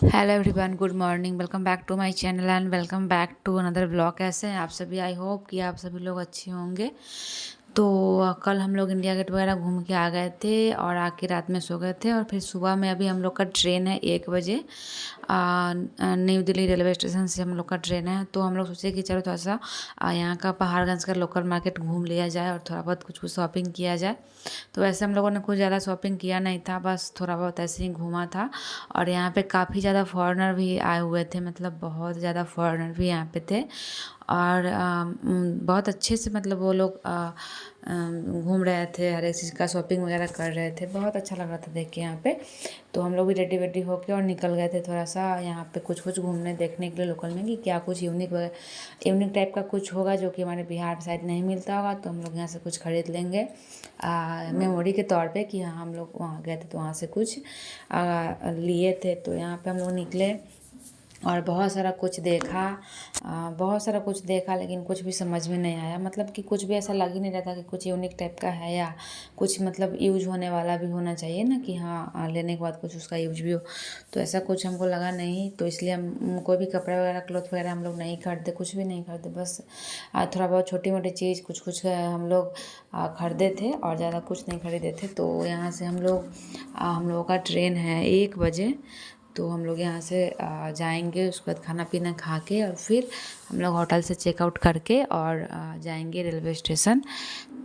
Hello everyone, good morning. Welcome back to my channel and welcome back to another blog. कैसे हैं आप सभी? I hope कि आप सभी लोग अच्छे होंगे। तो कल हम लोग इंडिया गेट वगैरह घूम के आ गए थे और आके रात में सो गए थे। और फिर सुबह में अभी हम लोग का ट्रेन है 1 बजे। न्यू दिल्ली रेलवे स्टेशन से हम लोग का ट्रेन है। तो हम लोग सोचे कि चलो थोड़ा सा यहाँ का पहाड़गंज का लोकल मार्केट घूम लिया जाए और थोड़ा बहुत कुछ कुछ शॉपिंग किया जाए। तो वैसे हम लोगों ने कुछ ज़्यादा शॉपिंग किया नहीं था, बस थोड़ा बहुत ऐसे ही घूमा था। और यहाँ पे काफ़ी ज़्यादा फॉरेनर भी आए हुए थे, मतलब बहुत ज़्यादा फॉरेनर भी यहाँ पे थे। और बहुत अच्छे से मतलब वो लोग घूम रहे थे, हर एक चीज़ का शॉपिंग वगैरह कर रहे थे। बहुत अच्छा लग रहा था देख के यहाँ पे। तो हम लोग भी रेडी वेडी होके और निकल गए थे थोड़ा सा यहाँ पे कुछ कुछ घूमने देखने के लिए लोकल में, कि क्या कुछ यूनिक टाइप का कुछ होगा जो कि हमारे बिहार साइड नहीं मिलता होगा। तो हम लोग यहाँ से कुछ खरीद लेंगे मेमोरी के तौर पे, कि हाँ हम लोग वहाँ गए थे तो वहाँ से कुछ लिए थे। तो यहाँ पे हम लोग निकले और बहुत सारा कुछ देखा। बहुत सारा कुछ देखा, लेकिन कुछ भी समझ में नहीं आया। मतलब कि कुछ भी ऐसा लग ही नहीं रहा था कि कुछ यूनिक टाइप का है, या कुछ मतलब यूज होने वाला भी होना चाहिए ना, कि हाँ लेने के बाद कुछ उसका यूज भी हो। तो ऐसा कुछ हमको लगा नहीं। तो इसलिए हम कोई भी कपड़ा वगैरह क्लॉथ वगैरह हम लोग नहीं खरीदे, कुछ भी नहीं खरीदे। बस थोड़ा बहुत छोटी मोटी चीज़ कुछ कुछ हम लोग खरीदे थे और ज़्यादा कुछ नहीं खरीदे थे। तो यहाँ से हम लोगों का ट्रेन है 1 बजे। तो हम लोग यहाँ से जाएंगे, उसके बाद खाना पीना खा के और फिर हम लोग होटल से चेकआउट करके और जाएंगे रेलवे स्टेशन।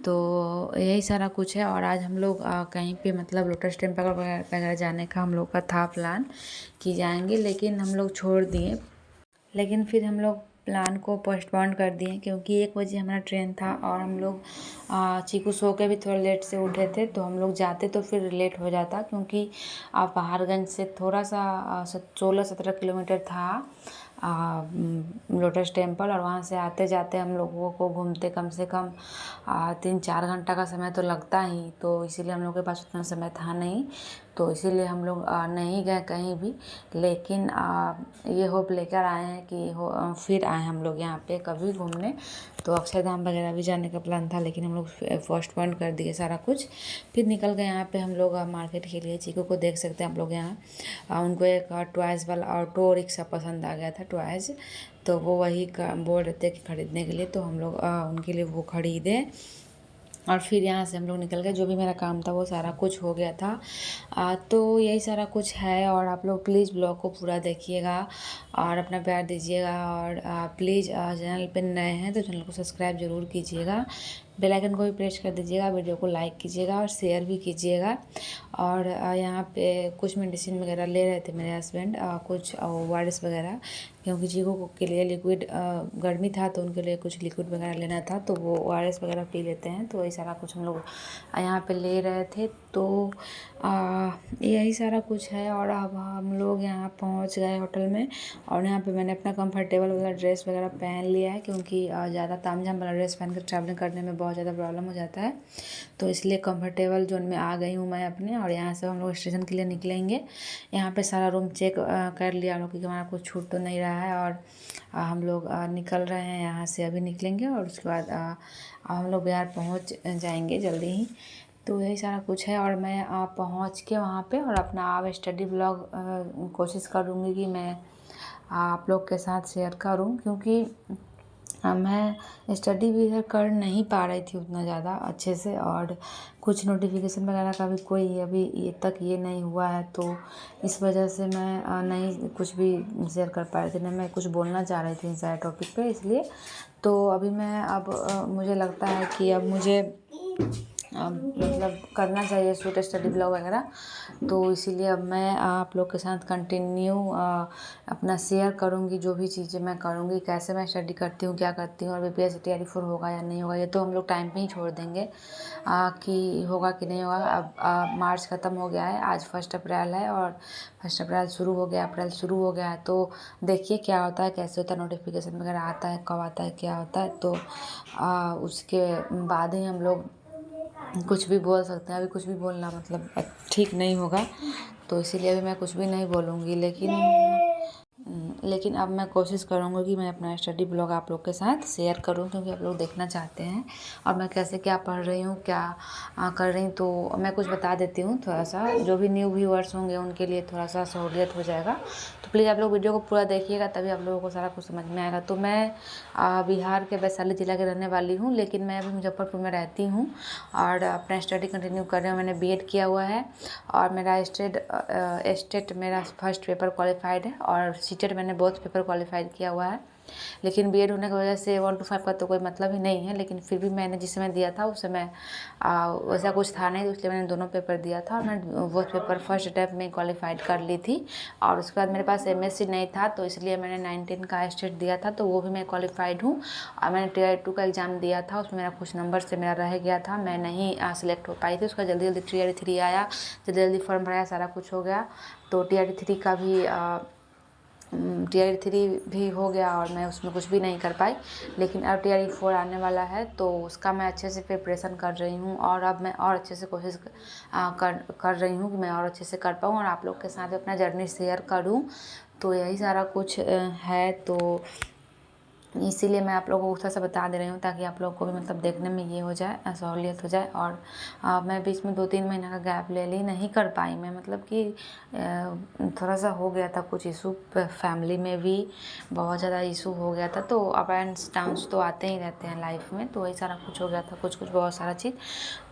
तो यही सारा कुछ है। और आज हम लोग कहीं पे मतलब लोटस टेम्पल वगैरह जाने का हम लोग का था प्लान, कि जाएंगे, लेकिन हम लोग छोड़ दिए। लेकिन फिर हम लोग प्लान को पोस्टपोन कर दिए, क्योंकि 1 बजे हमारा ट्रेन था और हम लोग चीकू सो के भी थोड़ा लेट से उठे थे। तो हम लोग जाते तो फिर लेट हो जाता, क्योंकि पहाड़गंज से थोड़ा सा 16-17 किलोमीटर था लोटस टेम्पल। और वहाँ से आते जाते हम लोगों को घूमते कम से कम 3-4 घंटा का समय तो लगता ही। तो इसीलिए हम लोग के पास उतना समय था नहीं। तो इसीलिए हम लोग नहीं गए कहीं भी। लेकिन ये होप लेकर आए हैं कि फिर आए हम लोग यहाँ पे कभी घूमने। तो अक्षरधाम वगैरह भी जाने का प्लान था, लेकिन हम लोग पोस्टपोन कर दिए सारा कुछ। फिर निकल गए यहाँ पे हम लोग मार्केट के लिए। चीकू को देख सकते हैं आप लोग यहाँ। उनको एक टॉयज़ वाला ऑटो रिक्शा पसंद आ गया था, टॉयज़। तो वो वही बोल रहे थे कि खरीदने के लिए। तो हम लोग उनके लिए वो खरीदे और फिर यहाँ से हम लोग निकल गए। जो भी मेरा काम था वो सारा कुछ हो गया था। तो यही सारा कुछ है। और आप लोग प्लीज़ ब्लॉग को पूरा देखिएगा और अपना प्यार दीजिएगा। और प्लीज़ चैनल पे नए हैं तो चैनल को सब्सक्राइब ज़रूर कीजिएगा, बेल आइकन को भी प्रेस कर दीजिएगा, वीडियो को लाइक कीजिएगा और शेयर भी कीजिएगा। और यहाँ पे कुछ मेडिसिन वगैरह ले रहे थे मेरे हस्बैंड, कुछ ORS वगैरह, क्योंकि चीकू के लिए लिक्विड गर्मी था तो उनके लिए कुछ लिक्विड वगैरह लेना था। तो वो ORS वगैरह पी लेते हैं। तो यही सारा कुछ हम लोग यहाँ पे ले रहे थे। तो यही सारा कुछ है। और अब हम लोग यहाँ पहुँच गए होटल में। और यहाँ पे मैंने अपना कंफर्टेबल वाला ड्रेस वगैरह पहन लिया है, क्योंकि ज़्यादा तामझाम वाला ड्रेस पहन कर ट्रैवलिंग करने में बहुत ज़्यादा प्रॉब्लम हो जाता है। तो इसलिए कंफर्टेबल जोन में आ गई हूँ मैं अपने। और यहाँ से हम लोग स्टेशन के लिए निकलेंगे। यहाँ पे सारा रूम चेक कर लिया हम लोग, क्योंकि हमारा कुछ छूट तो नहीं रहा है। और हम लोग निकल रहे हैं यहाँ से, अभी निकलेंगे और उसके बाद हम लोग बिहार पहुँच जाएंगे जल्दी ही। तो यही सारा कुछ है। और मैं पहुँच के वहाँ पे और अपना स्टडी ब्लॉग कोशिश करूँगी कि मैं आप लोग के साथ शेयर करूँ, क्योंकि मैं स्टडी भी इधर कर नहीं पा रही थी उतना ज़्यादा अच्छे से। और कुछ नोटिफिकेशन वगैरह का भी कोई अभी ये तक ये नहीं हुआ है। तो इस वजह से मैं नहीं कुछ भी शेयर कर पा रही थी, ना मैं कुछ बोलना चाह रही थी इन सारे टॉपिक पे। इसलिए तो अभी मैं अब मुझे लगता है कि अब मुझे मतलब करना चाहिए शूट स्टडी ब्लॉग वगैरह। तो इसीलिए अब मैं आप लोग के साथ कंटिन्यू अपना शेयर करूँगी, जो भी चीज़ें मैं करूँगी, कैसे मैं स्टडी करती हूँ, क्या करती हूँ। और BPSC TRE 4 होगा या नहीं होगा, ये तो हम लोग टाइम पे ही छोड़ देंगे कि होगा कि नहीं होगा। अब मार्च ख़त्म हो गया है, आज 1 अप्रैल है और 1 अप्रैल शुरू हो गया, अप्रैल शुरू हो गया है। तो देखिए क्या होता है, कैसे होता है, नोटिफिकेशन वगैरह आता है, कब आता है, क्या होता है। तो उसके बाद ही हम लोग कुछ भी बोल सकते हैं। अभी कुछ भी बोलना मतलब ठीक नहीं होगा। तो इसीलिए अभी मैं कुछ भी नहीं बोलूँगी। लेकिन लेकिन अब मैं कोशिश करूँगी कि मैं अपना स्टडी ब्लॉग आप लोग के साथ शेयर करूँ, क्योंकि आप लोग देखना चाहते हैं और मैं कैसे क्या पढ़ रही हूँ, क्या कर रही हूँ। तो मैं कुछ बता देती हूँ थोड़ा सा, जो भी न्यू व्यूअर्स होंगे उनके लिए थोड़ा सा सहूलियत हो जाएगा। तो प्लीज़ आप लोग वीडियो को पूरा देखिएगा, तभी आप लोगों को सारा कुछ समझ में आएगा। तो मैं बिहार के वैशाली ज़िला के रहने वाली हूँ, लेकिन मैं अभी मुजफ्फरपुर में रहती हूँ और अपना स्टडी कंटिन्यू कर रही हूँ। मैंने बीएड किया हुआ है और मेरा स्टेट मेरा फर्स्ट पेपर क्वालिफाइड है और सीटेट मैंने बहुत पेपर क्वालिफाइड किया हुआ है। लेकिन बीएड होने की वजह से 1 to 5 का तो कोई मतलब ही नहीं है, लेकिन फिर भी मैंने जिस समय दिया था उस समय वैसा कुछ था नहीं, तो इसलिए मैंने दोनों पेपर दिया था और मैं वो पेपर फर्स्ट अटैम्प्ट में क्वालिफाइड कर ली थी। और उसके बाद मेरे पास एमएससी नहीं था, तो इसलिए मैंने 19 का स्टेट दिया था, तो वो भी मैं क्वालिफाइड हूँ। और मैंने टीआर 2 का एग्ज़ाम दिया था, उसमें मेरा कुछ नंबर से मेरा रह गया था, मैं नहीं सिलेक्ट हो पाई थी। उसका जल्दी जल्दी टीआर 3 आया, जल्दी जल्दी फॉर्म भराया, सारा कुछ हो गया। तो टीआर 3 का भी टीआर 3 भी हो गया और मैं उसमें कुछ भी नहीं कर पाई। लेकिन अब टीआर 4 आने वाला है, तो उसका मैं अच्छे से प्रिपरेशन कर रही हूँ और अब मैं और अच्छे से कोशिश कर रही हूँ कि मैं और अच्छे से कर पाऊँ और आप लोग के साथ अपना जर्नी शेयर करूँ। तो यही सारा कुछ है। तो इसीलिए मैं आप लोगों को थोड़ा सा बता दे रही हूँ, ताकि आप लोग को भी मतलब देखने में ये हो जाए, सहूलियत हो जाए। और मैं बीच में 2-3 महीना का गैप ले ली, नहीं कर पाई मैं, मतलब कि थोड़ा सा हो गया था कुछ इशू, फैमिली में भी बहुत ज़्यादा इशू हो गया था। तो अप एंड डाउन्स तो आते ही रहते हैं लाइफ में, तो वही सारा कुछ हो गया था, कुछ बहुत सारा चीज़।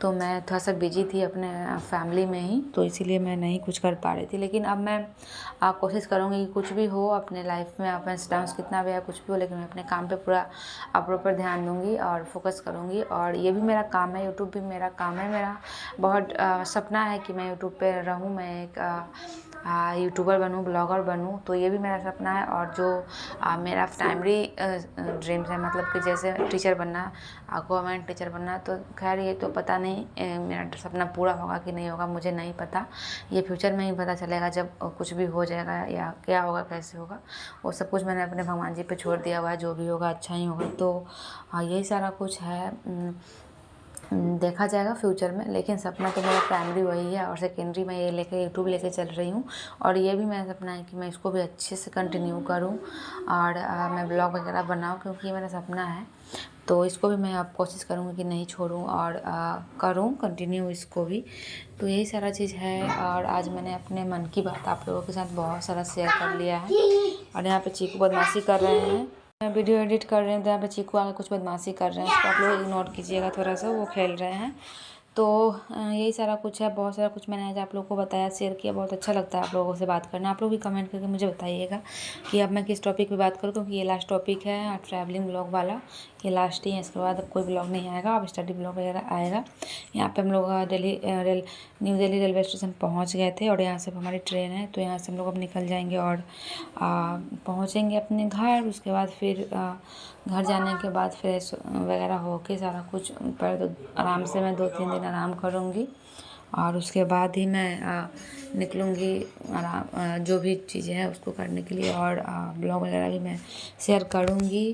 तो मैं थोड़ा सा बिजी थी अपने फैमिली में ही, तो इसीलिए मैं नहीं कुछ कर पा रही थी। लेकिन अब मैं कोशिश करूँगी कि कुछ भी हो अपने लाइफ में, अप एंड डाउन्स कितना भी है, कुछ भी हो, लेकिन मैं अपने काम पे पूरा प्रॉपर ध्यान दूँगी और फोकस करूँगी। और ये भी मेरा काम है, यूट्यूब भी मेरा काम है। मेरा बहुत सपना है कि मैं यूट्यूब पे रहूँ, मैं एक यूट्यूबर बनूँ, ब्लॉगर बनूँ। तो ये भी मेरा सपना है। और जो मेरा प्राइमरी ड्रीम्स है, मतलब कि जैसे टीचर बनना, गवर्नमेंट टीचर बनना, तो खैर ये तो पता नहीं मेरा सपना पूरा होगा कि नहीं होगा, मुझे नहीं पता। ये फ्यूचर में ही पता चलेगा, जब कुछ भी हो जाएगा या क्या होगा, कैसे होगा, वो सब कुछ मैंने अपने भगवान जी पे छोड़ दिया हुआ है। जो भी होगा अच्छा ही होगा। तो यही सारा कुछ है। देखा जाएगा फ्यूचर में, लेकिन सपना तो मेरा प्राइमरी वही है और सेकेंडरी में ये लेके यूट्यूब लेके चल रही हूँ। और ये भी मेरा सपना है कि मैं इसको भी अच्छे से कंटिन्यू करूँ और मैं ब्लॉग वगैरह बनाऊँ, क्योंकि ये मेरा सपना है। तो इसको भी मैं अब कोशिश करूँगी कि नहीं छोड़ूँ और करूँ कंटिन्यू इसको भी। तो यही सारा चीज़ है। और आज मैंने अपने मन की बात आप लोगों के साथ बहुत सारा शेयर कर लिया है। और यहाँ पे चीकू बदमाशी कर रहे हैं, मैं वीडियो एडिट कर रहे हैं, तो यहाँ पे चीकू आके कुछ बदमाशी कर रहे हैं, उसको आप लोग इग्नोर कीजिएगा थोड़ा सा, वो खेल रहे हैं। तो यही सारा कुछ है, बहुत सारा कुछ मैंने आज आप लोगों को बताया, शेयर किया। बहुत अच्छा लगता है आप लोगों से बात करना। आप लोग भी कमेंट करके मुझे बताइएगा कि अब मैं किस टॉपिक पे बात करूँ, क्योंकि ये लास्ट टॉपिक है ट्रैवलिंग ब्लॉग वाला, ये लास्ट ही है। इसके बाद अब कोई ब्लॉग नहीं आएगा, अब स्टडी ब्लॉग वगैरह आएगा। यहाँ पे हम लोग न्यू दिल्ली रेलवे स्टेशन पहुँच गए थे और यहाँ से हमारी ट्रेन है, तो यहाँ से हम लोग अब निकल जाएंगे और पहुँचेंगे अपने घर। उसके बाद फिर घर जाने के बाद फ्रेश वगैरह होके सारा कुछ पर तो आराम से मैं 2-3 दिन आराम करूँगी और उसके बाद ही मैं निकलूँगी जो भी चीज़ें हैं उसको करने के लिए। और ब्लॉग वगैरह भी मैं शेयर करूँगी।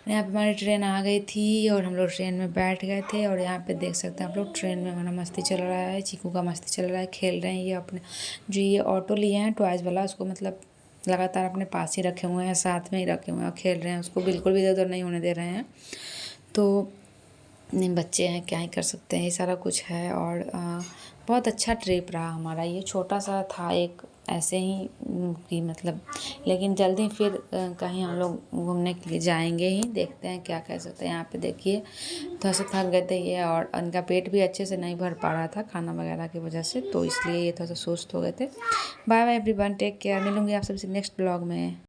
यहाँ पे हमारी ट्रेन आ गई थी और हम लोग ट्रेन में बैठ गए थे और यहाँ पे देख सकते हैं आप लोग, ट्रेन में हमारा मस्ती चल रहा है, चीकू का मस्ती चल रहा है, खेल रहे हैं। ये अपने जो ये ऑटो लिए हैं टॉयज़ वाला, उसको मतलब लगातार अपने पास ही रखे हुए हैं, साथ में ही रखे हुए हैं और खेल रहे हैं, उसको बिल्कुल भी इधर उधर नहीं होने दे रहे हैं। तो नहीं, बच्चे हैं, क्या ही कर सकते हैं, ये सारा कुछ है। और बहुत अच्छा ट्रिप रहा हमारा, ये छोटा सा था एक ऐसे ही कि मतलब, लेकिन जल्दी फिर कहीं हम लोग घूमने के लिए जाएंगे ही, देखते हैं क्या कह सकते हैं। यहाँ पे देखिए थोड़ा सा थक गए थे ये, और उनका पेट भी अच्छे से नहीं भर पा रहा था खाना वगैरह की वजह से, तो इसलिए ये थोड़ा सा सुस्त हो गए थे। Bye bye everyone, take care, मिलूंगी आप सबसे नेक्स्ट ब्लॉग में।